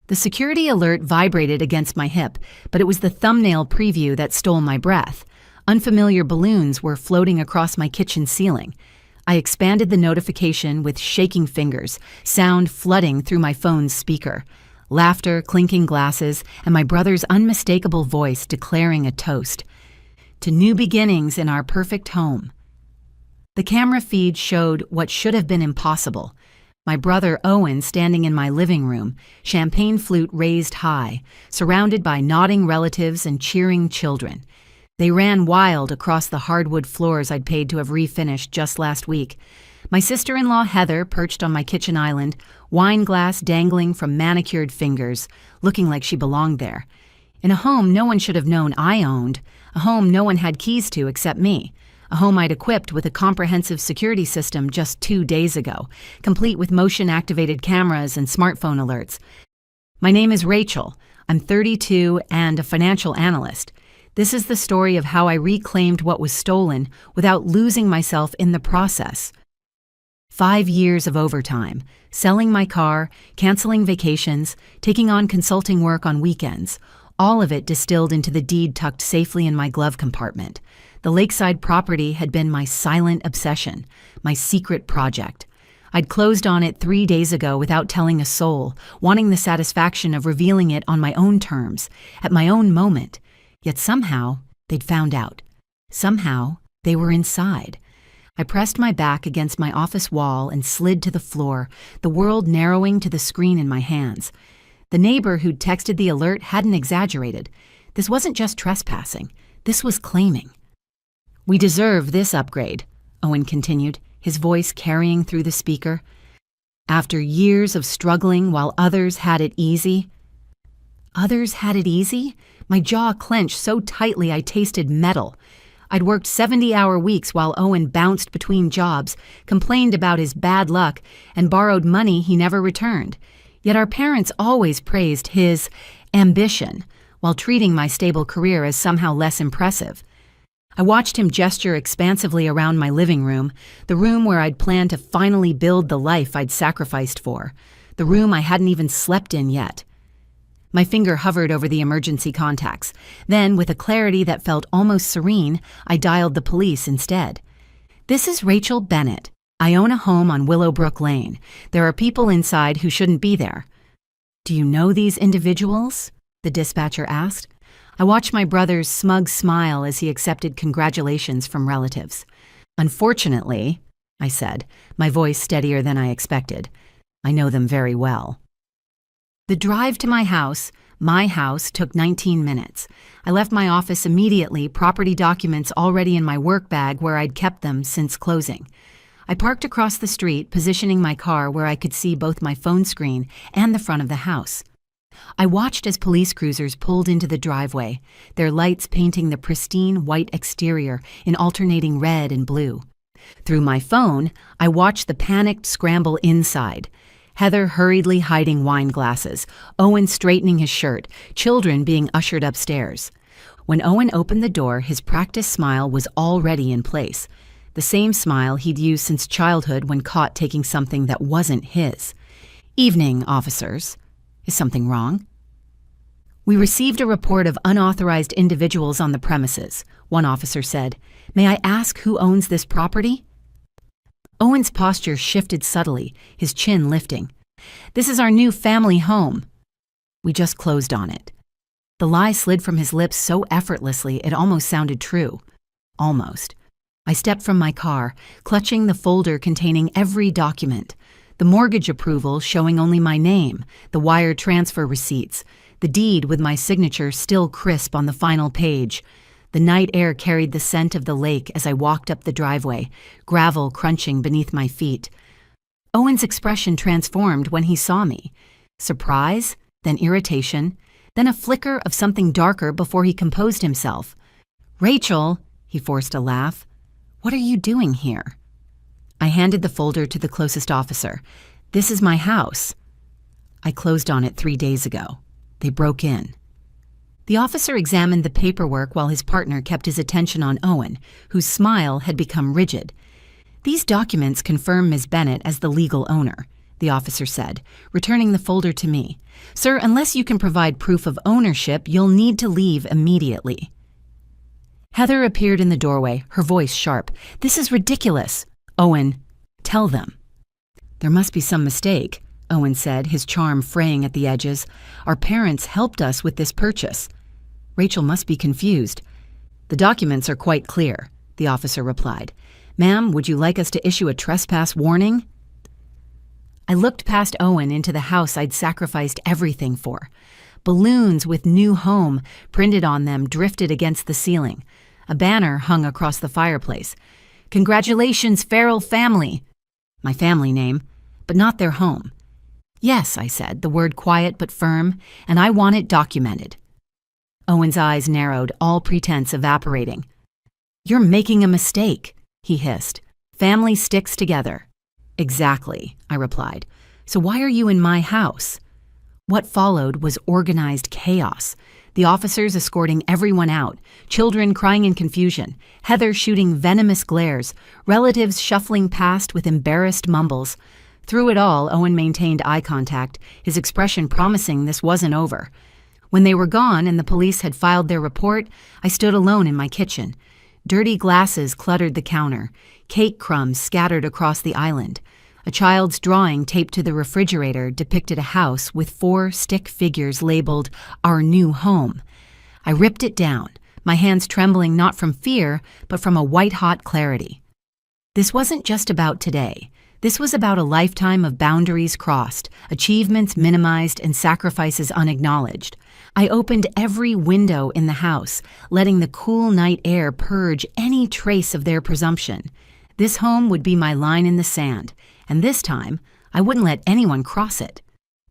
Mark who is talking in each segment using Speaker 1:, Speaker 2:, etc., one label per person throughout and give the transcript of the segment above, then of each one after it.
Speaker 1: The security alert vibrated against my hip, but it was the thumbnail preview that stole my breath. Unfamiliar balloons were floating across my kitchen ceiling. I expanded the notification with shaking fingers, sound flooding through my phone's speaker. Laughter, clinking glasses, and my brother's unmistakable voice declaring a toast. To new beginnings in our perfect home. The camera feed showed what should have been impossible. My brother Owen standing in my living room, champagne flute raised high, surrounded by nodding relatives and cheering children. They ran wild across the hardwood floors I'd paid to have refinished just last week. My sister-in-law Heather perched on my kitchen island, wine glass dangling from manicured fingers, looking like she belonged there. In a home no one should have known I owned, a home no one had keys to except me, a home I'd equipped with a comprehensive security system just 2 days ago, complete with motion-activated cameras and smartphone alerts. My name is Rachel. I'm 32 and a financial analyst. This is the story of how I reclaimed what was stolen without losing myself in the process. 5 years of overtime, selling my car, canceling vacations, taking on consulting work on weekends, all of it distilled into the deed tucked safely in my glove compartment. The lakeside property had been my silent obsession, my secret project. I'd closed on it 3 days ago without telling a soul, wanting the satisfaction of revealing it on my own terms, at my own moment. Yet somehow, they'd found out. Somehow, they were inside. I pressed my back against my office wall and slid to the floor, the world narrowing to the screen in my hands. The neighbor who'd texted the alert hadn't exaggerated. This wasn't just trespassing. This was claiming. "We deserve this upgrade," Owen continued, his voice carrying through the speaker. "After years of struggling while others had it easy." Others had it easy? My jaw clenched so tightly I tasted metal. I'd worked 70-hour weeks while Owen bounced between jobs, complained about his bad luck, and borrowed money he never returned. Yet our parents always praised his ambition, while treating my stable career as somehow less impressive. I watched him gesture expansively around my living room, the room where I'd planned to finally build the life I'd sacrificed for, the room I hadn't even slept in yet. My finger hovered over the emergency contacts. Then, with a clarity that felt almost serene, I dialed the police instead. "This is Rachel Bennett. I own a home on Willowbrook Lane. There are people inside who shouldn't be there." "Do you know these individuals?" the dispatcher asked. I watched my brother's smug smile as he accepted congratulations from relatives. "Unfortunately," I said, my voice steadier than I expected, "I know them very well." The drive to my house, took 19 minutes. I left my office immediately, property documents already in my work bag where I'd kept them since closing. I parked across the street, positioning my car where I could see both my phone screen and the front of the house. I watched as police cruisers pulled into the driveway, their lights painting the pristine white exterior in alternating red and blue. Through my phone, I watched the panicked scramble inside. Heather hurriedly hiding wine glasses, Owen straightening his shirt, children being ushered upstairs. When Owen opened the door, his practiced smile was already in place. The same smile he'd used since childhood when caught taking something that wasn't his. "Evening, officers. Is something wrong?" "We received a report of unauthorized individuals on the premises," one officer said. "May I ask who owns this property?" Owen's posture shifted subtly, his chin lifting. "This is our new family home. We just closed on it." The lie slid from his lips so effortlessly it almost sounded true. Almost. I stepped from my car, clutching the folder containing every document. The mortgage approval showing only my name, the wire transfer receipts, the deed with my signature still crisp on the final page. The night air carried the scent of the lake as I walked up the driveway, gravel crunching beneath my feet. Owen's expression transformed when he saw me. Surprise, then irritation, then a flicker of something darker before he composed himself. "Rachel," he forced a laugh, "what are you doing here?" I handed the folder to the closest officer. "This is my house. I closed on it 3 days ago. They broke in." The officer examined the paperwork while his partner kept his attention on Owen, whose smile had become rigid. "These documents confirm Ms. Bennett as the legal owner. the officer said, returning the folder to me. Sir, unless you can provide proof of ownership, you'll need to leave immediately. Heather appeared in the doorway, her voice sharp. This is ridiculous. Owen, tell them. There must be some mistake, Owen said, his charm fraying at the edges. Our parents helped us with this purchase. Rachel must be confused. The documents are quite clear, the officer replied. Ma'am, would you like us to issue a trespass warning? I looked past Owen into the house I'd sacrificed everything for. Balloons with new home printed on them drifted against the ceiling. A banner hung across the fireplace. Congratulations, Farrell family. My family name, but not their home. Yes, I said, the word quiet but firm, and I want it documented. Owen's eyes narrowed, all pretense evaporating. You're making a mistake, he hissed. Family sticks together. Exactly, I replied. So why are you in my house? What followed was organized chaos. The officers escorting everyone out, children crying in confusion, Heather shooting venomous glares, relatives shuffling past with embarrassed mumbles. Through it all, Owen maintained eye contact, his expression promising this wasn't over. When they were gone and the police had filed their report, I stood alone in my kitchen. Dirty glasses cluttered the counter, cake crumbs scattered across the island. A child's drawing taped to the refrigerator depicted a house with 4 stick figures labeled, Our New Home. I ripped it down, my hands trembling not from fear, but from a white-hot clarity. This wasn't just about today. This was about a lifetime of boundaries crossed, achievements minimized, and sacrifices unacknowledged. I opened every window in the house, letting the cool night air purge any trace of their presumption. This home would be my line in the sand, and this time, I wouldn't let anyone cross it.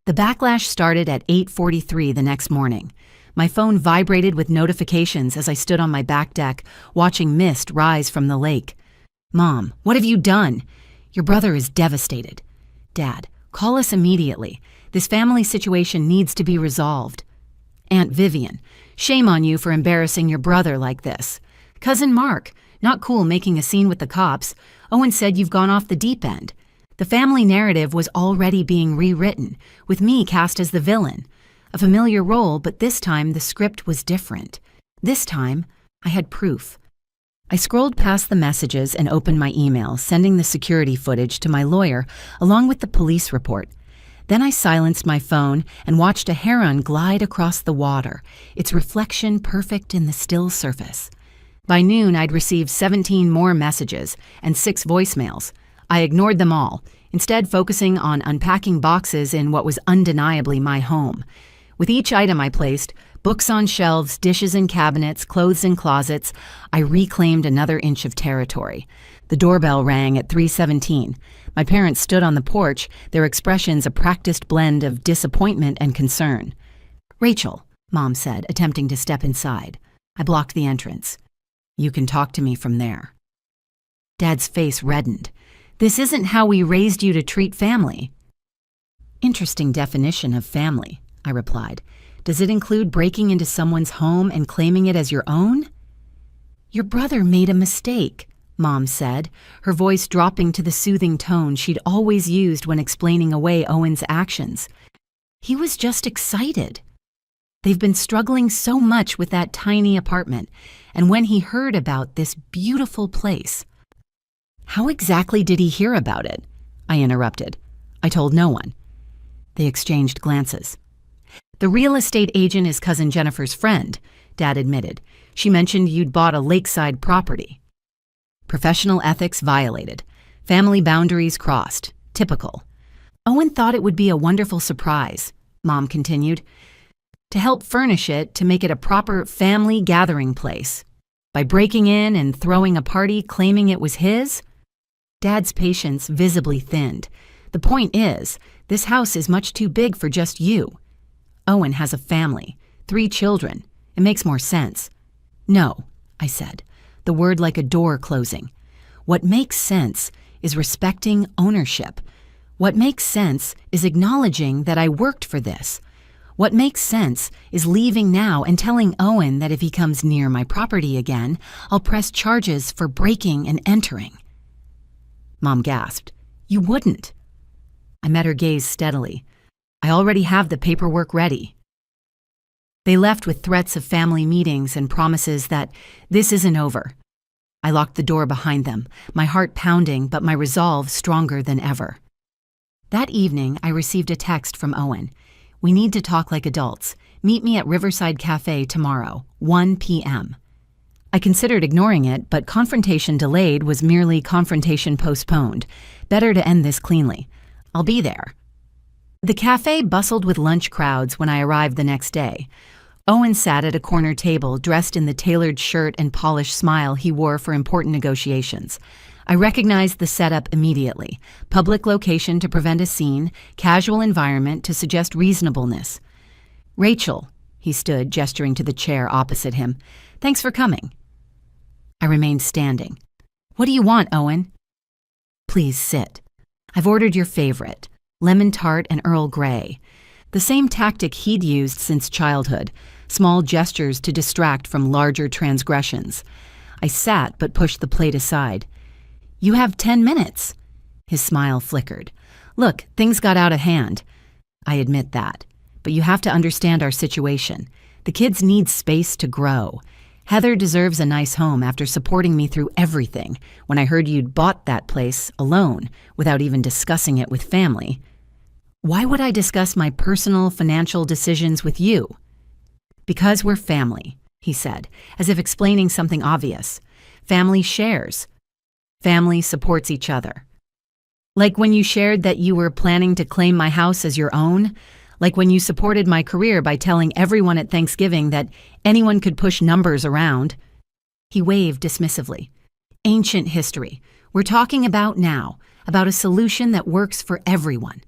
Speaker 1: The backlash started at 8:43 the next morning. My phone vibrated with notifications as I stood on my back deck, watching mist rise from the lake. Mom, what have you done? Your brother is devastated. Dad, call us immediately. This family situation needs to be resolved. Aunt Vivian, shame on you for embarrassing your brother like this. Cousin Mark, not cool making a scene with the cops. Owen said you've gone off the deep end. The family narrative was already being rewritten, with me cast as the villain. A familiar role, but this time the script was different. This time, I had proof. I scrolled past the messages and opened my email, sending the security footage to my lawyer, along with the police report. Then I silenced my phone and watched a heron glide across the water, its reflection perfect in the still surface. By noon, I'd received 17 more messages and 6 voicemails. I ignored them all, instead focusing on unpacking boxes in what was undeniably my home. With each item I placed, books on shelves, dishes in cabinets, clothes in closets, I reclaimed another inch of territory. The doorbell rang at 3:17. My parents stood on the porch, their expressions a practiced blend of disappointment and concern. Rachel, Mom said, attempting to step inside. I blocked the entrance. You can talk to me from there. Dad's face reddened. This isn't how we raised you to treat family. Interesting definition of family, I replied. Does it include breaking into someone's home and claiming it as your own? Your brother made a mistake, Mom said, her voice dropping to the soothing tone she'd always used when explaining away Owen's actions. He was just excited. They've been struggling so much with that tiny apartment, and when he heard about this beautiful place... How exactly did he hear about it? I interrupted. I told no one. They exchanged glances. The real estate agent is Cousin Jennifer's friend, Dad admitted. She mentioned you'd bought a lakeside property. Professional ethics violated. Family boundaries crossed. Typical. Owen thought it would be a wonderful surprise, Mom continued. To help furnish it, to make it a proper family gathering place. By breaking in and throwing a party claiming it was his? Dad's patience visibly thinned. The point is, this house is much too big for just you. Owen has a family, 3 children. It makes more sense. No, I said, the word like a door closing. What makes sense is respecting ownership. What makes sense is acknowledging that I worked for this. What makes sense is leaving now and telling Owen that if he comes near my property again, I'll press charges for breaking and entering. Mom gasped. You wouldn't. I met her gaze steadily. I already have the paperwork ready. They left with threats of family meetings and promises that this isn't over. I locked the door behind them, my heart pounding but my resolve stronger than ever. That evening, I received a text from Owen. "We need to talk like adults. Meet me at Riverside Cafe tomorrow, 1 p.m. I considered ignoring it, but confrontation delayed was merely confrontation postponed. Better to end this cleanly. I'll be there. The cafe bustled with lunch crowds when I arrived the next day. Owen sat at a corner table, dressed in the tailored shirt and polished smile he wore for important negotiations. I recognized the setup immediately. Public location to prevent a scene, casual environment to suggest reasonableness. "Rachel," he stood, gesturing to the chair opposite him. "Thanks for coming." I remained standing. "What do you want, Owen?" "Please sit. I've ordered your favorite, lemon tart and Earl Grey." The same tactic he'd used since childhood, small gestures to distract from larger transgressions. I sat but pushed the plate aside. "You have 10 minutes." His smile flickered. "Look, things got out of hand. I admit that. But you have to understand our situation. The kids need space to grow. Heather deserves a nice home after supporting me through everything. When I heard you'd bought that place alone, without even discussing it with family. Why would I discuss my personal financial decisions with you?" "Because we're family," he said, as if explaining something obvious. "Family shares. Family supports each other. Like when you shared that you were planning to claim my house as your own? Like when you supported my career by telling everyone at Thanksgiving that anyone could push numbers around?" He waved dismissively. "Ancient history. We're talking about now, about a solution that works for everyone."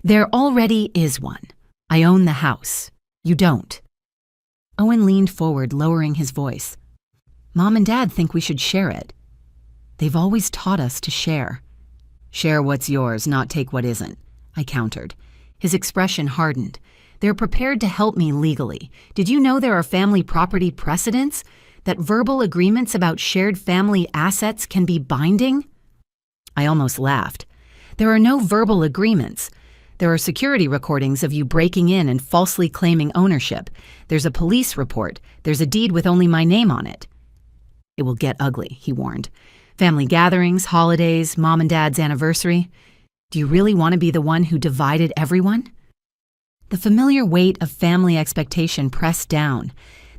Speaker 1: "There already is one. I own the house. You don't." Owen leaned forward, lowering his voice. "Mom and Dad think we should share it. They've always taught us to share." "Share what's yours, not take what isn't," I countered. His expression hardened. "They're prepared to help me legally. Did you know there are family property precedents? That verbal agreements about shared family assets can be binding?" I almost laughed. "There are no verbal agreements. There are security recordings of you breaking in and falsely claiming ownership. There's a police report. There's a deed with only my name on it." "It will get ugly," he warned. "Family gatherings, holidays, Mom and Dad's anniversary. Do you really want to be the one who divided everyone?" The familiar weight of family expectation pressed down.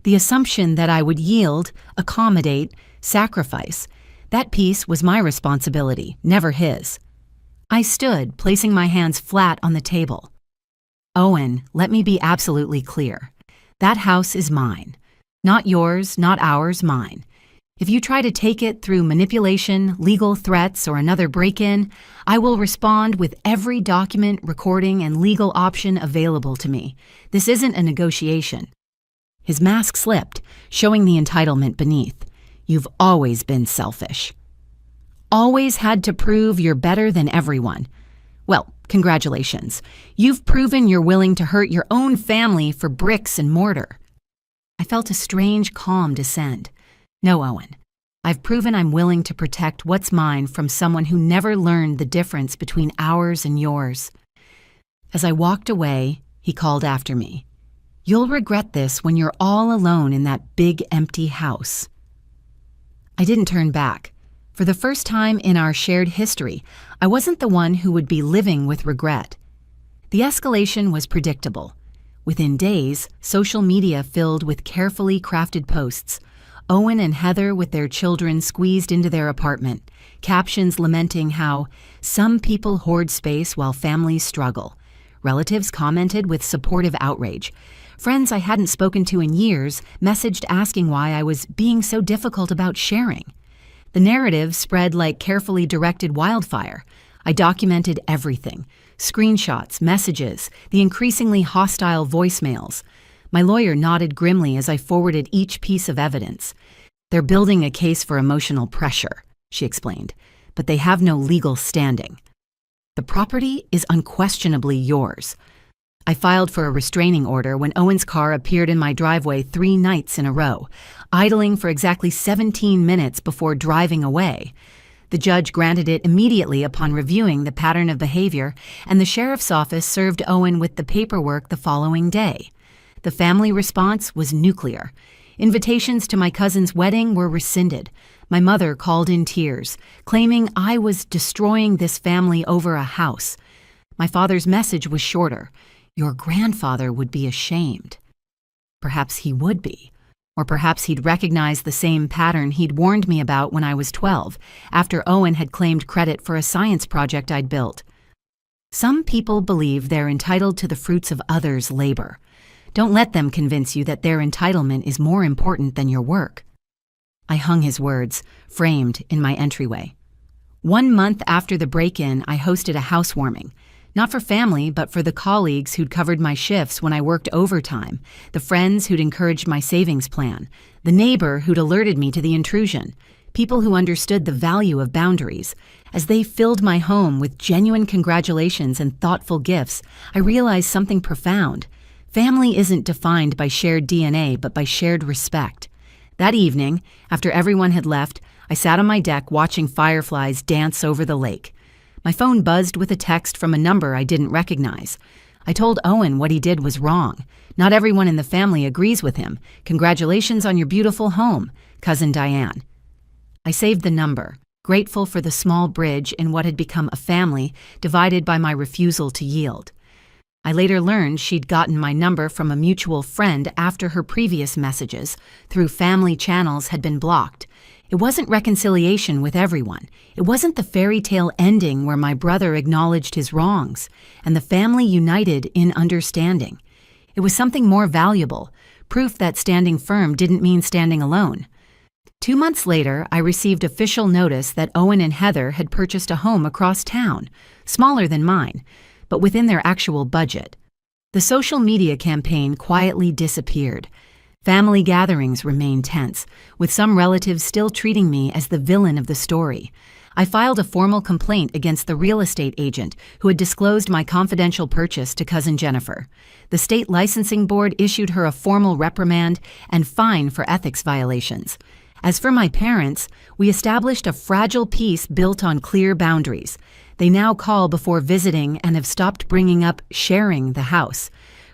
Speaker 1: The assumption that I would yield, accommodate, sacrifice. That piece was my responsibility, never his. I stood, placing my hands flat on the table. "Owen, let me be absolutely clear. That house is mine. Not yours, not ours, mine. If you try to take it through manipulation, legal threats, or another break-in, I will respond with every document, recording, and legal option available to me. This isn't a negotiation." His mask slipped, showing the entitlement beneath. "You've always been selfish. Always had to prove you're better than everyone. Well, congratulations. You've proven you're willing to hurt your own family for bricks and mortar." I felt a strange calm descend. "No, Owen. I've proven I'm willing to protect what's mine from someone who never learned the difference between ours and yours." As I walked away, he called after me. "You'll regret this when you're all alone in that big empty house." I didn't turn back. For the first time in our shared history, I wasn't the one who would be living with regret. The escalation was predictable. Within days, social media filled with carefully crafted posts. Owen and Heather with their children squeezed into their apartment, captions lamenting how some people hoard space while families struggle. Relatives commented with supportive outrage. Friends I hadn't spoken to in years messaged asking why I was being so difficult about sharing. The narrative spread like carefully directed wildfire. I documented everything: screenshots, messages, the increasingly hostile voicemails. My lawyer nodded grimly as I forwarded each piece of evidence. "They're building a case for emotional pressure," she explained, "but they have no legal standing. The property is unquestionably yours." I filed for a restraining order when Owen's car appeared in my driveway 3 nights in a row, idling for exactly 17 minutes before driving away. The judge granted it immediately upon reviewing the pattern of behavior, and the sheriff's office served Owen with the paperwork the following day. The family response was nuclear. Invitations to my cousin's wedding were rescinded. My mother called in tears, claiming I was destroying this family over a house. My father's message was shorter. Your grandfather would be ashamed. Perhaps he would be. Or perhaps he'd recognize the same pattern he'd warned me about when I was 12, after Owen had claimed credit for a science project I'd built. Some people believe they're entitled to the fruits of others' labor. Don't let them convince you that their entitlement is more important than your work. I hung his words, framed in my entryway. 1 month after the break-in, I hosted a housewarming. Not for family, but for the colleagues who'd covered my shifts when I worked overtime, the friends who'd encouraged my savings plan, the neighbor who'd alerted me to the intrusion, people who understood the value of boundaries. As they filled my home with genuine congratulations and thoughtful gifts, I realized something profound. Family isn't defined by shared DNA, but by shared respect. That evening, after everyone had left, I sat on my deck watching fireflies dance over the lake. My phone buzzed with a text from a number I didn't recognize. I told Owen what he did was wrong. Not everyone in the family agrees with him. Congratulations on your beautiful home, Cousin Diane. I saved the number, grateful for the small bridge in what had become a family divided by my refusal to yield. I later learned she'd gotten my number from a mutual friend after her previous messages, through family channels, had been blocked. It wasn't reconciliation with everyone. It wasn't the fairy tale ending where my brother acknowledged his wrongs and the family united in understanding. It was something more valuable, proof that standing firm didn't mean standing alone. 2 months later, I received official notice that Owen and Heather had purchased a home across town, smaller than mine, but within their actual budget. The social media campaign quietly disappeared. Family gatherings remained tense, with some relatives still treating me as the villain of the story. I filed a formal complaint against the real estate agent who had disclosed my confidential purchase to Cousin Jennifer. The state licensing board issued her a formal reprimand and fine for ethics violations. As for my parents, we established a fragile peace built on clear boundaries. They now call before visiting and have stopped bringing up sharing the house.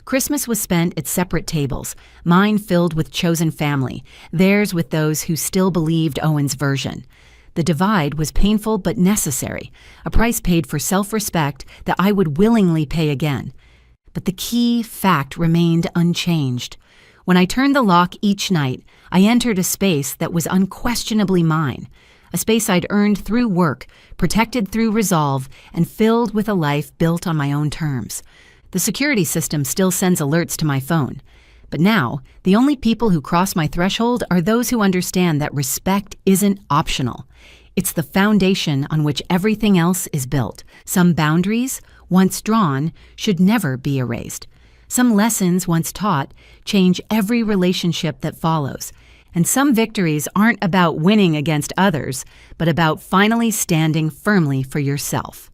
Speaker 1: Christmas was spent at separate tables, mine filled with chosen family, theirs with those who still believed Owen's version. The divide was painful but necessary, a price paid for self-respect that I would willingly pay again. But the key fact remained unchanged. When I turned the lock each night, I entered a space that was unquestionably mine, a space I'd earned through work, protected through resolve, and filled with a life built on my own terms. The security system still sends alerts to my phone. But now, the only people who cross my threshold are those who understand that respect isn't optional. It's the foundation on which everything else is built. Some boundaries, once drawn, should never be erased. Some lessons, once taught, change every relationship that follows. And some victories aren't about winning against others, but about finally standing firmly for yourself.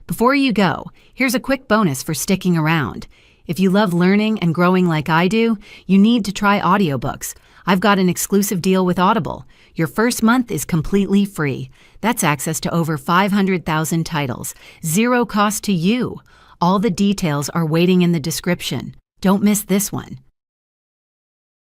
Speaker 1: Before you go, here's a quick bonus for sticking around. If you love learning and growing like I do, you need to try audiobooks. I've got an exclusive deal with Audible. Your first month is completely free. That's access to over 500,000 titles. Zero cost to you. All the details are waiting in the description. Don't miss this one.